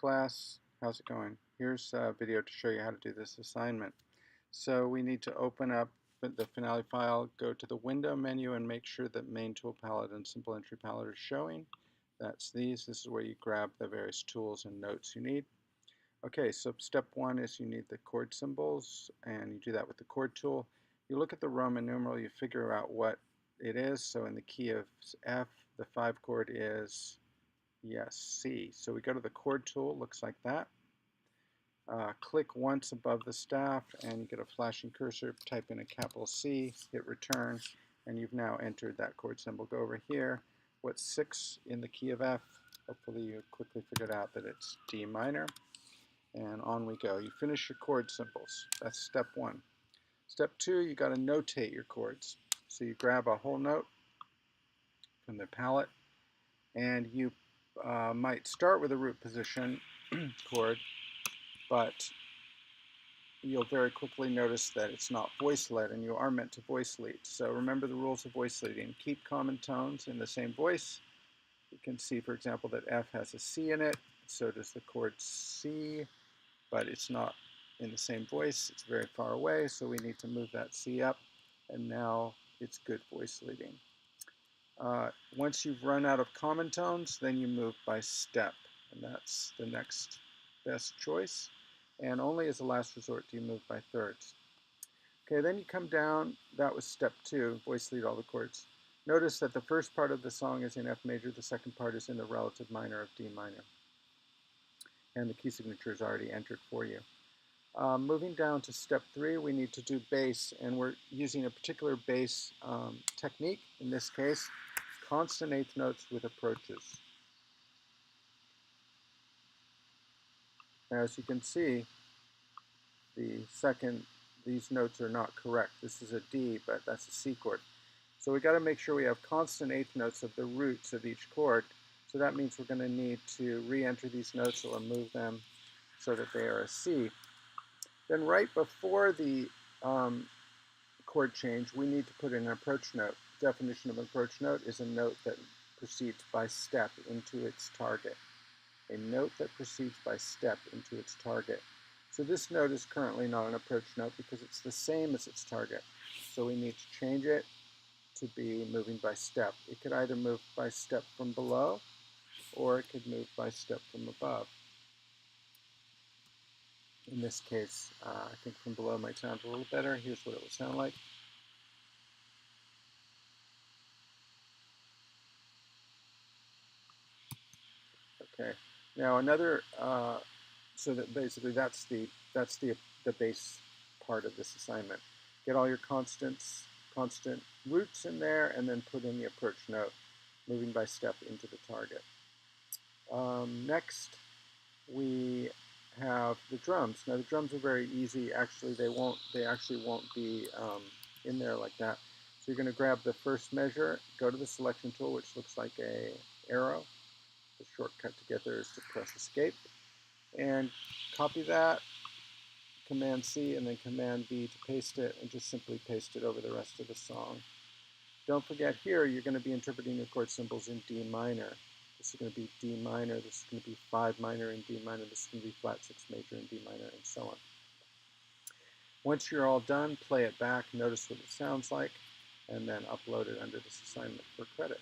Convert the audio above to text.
class, how's it going? Here's a video to show you how to do this assignment. So we need to open up the Finale file, go to the Window menu and make sure that Main Tool Palette and Simple Entry Palette are showing. That's these. This is where you grab the various tools and notes you need. Okay, so step one is you need the chord symbols, and you do that with the chord tool. You look at the Roman numeral, you figure out what it is. So in the key of F, the 5 chord is yes, C. So we go to the chord tool, looks like that. Click once above the staff and you get a flashing cursor, type in a capital C, hit return, and you've now entered that chord symbol. Go over here. What's 6 in the key of F? Hopefully you quickly figured out that it's D minor. And on we go. You finish your chord symbols. That's step one. Step two, you got to notate your chords. So you grab a whole note from the palette and you might start with a root position chord, but you'll very quickly notice that it's not voice led and you are meant to voice lead. So remember the rules of voice leading. Keep common tones in the same voice. You can see, for example, that F has a C in it, so does the chord C, but it's not in the same voice. It's very far away, so we need to move that C up, and now it's good voice leading. Once you've run out of common tones, then you move by step, and that's the next best choice. And only as a last resort do you move by thirds. Okay, then you come down. That was step two, voice lead all the chords. Notice that the first part of the song is in F major, the second part is in the relative minor of D minor. And the key signature is already entered for you. Moving down to step three, we need to do bass, and we're using a particular bass technique. In this case, constant eighth notes with approaches. As you can see, these notes are not correct. This is a D, but that's a C chord. So we got to make sure we have constant eighth notes of the roots of each chord. So that means we're going to need to re-enter these notes or move them so that they are a C. Then right before the chord change, we need to put in an approach note. Definition of an approach note is a note that proceeds by step into its target. A note that proceeds by step into its target. So this note is currently not an approach note because it's the same as its target. So we need to change it to be moving by step. It could either move by step from below or it could move by step from above. In this case, I think from below might sound a little better. Here's what it would sound like. Okay. Now another, so that basically that's the base part of this assignment. Get all your constant roots in there, and then put in the approach note, moving by step into the target. Next, we have the drums. Now the drums are very easy. Actually, they actually won't be in there like that. So you're going to grab the first measure, go to the selection tool, which looks like a arrow. The shortcut to get there is to press escape, and copy that, Command C, and then Command V to paste it, and just simply paste it over the rest of the song. Don't forget here, you're going to be interpreting your chord symbols in D minor. This is going to be D minor, this is going to be 5 minor in D minor, this is going to be flat 6 major in D minor, and so on. Once you're all done, play it back, notice what it sounds like, and then upload it under this assignment for credit.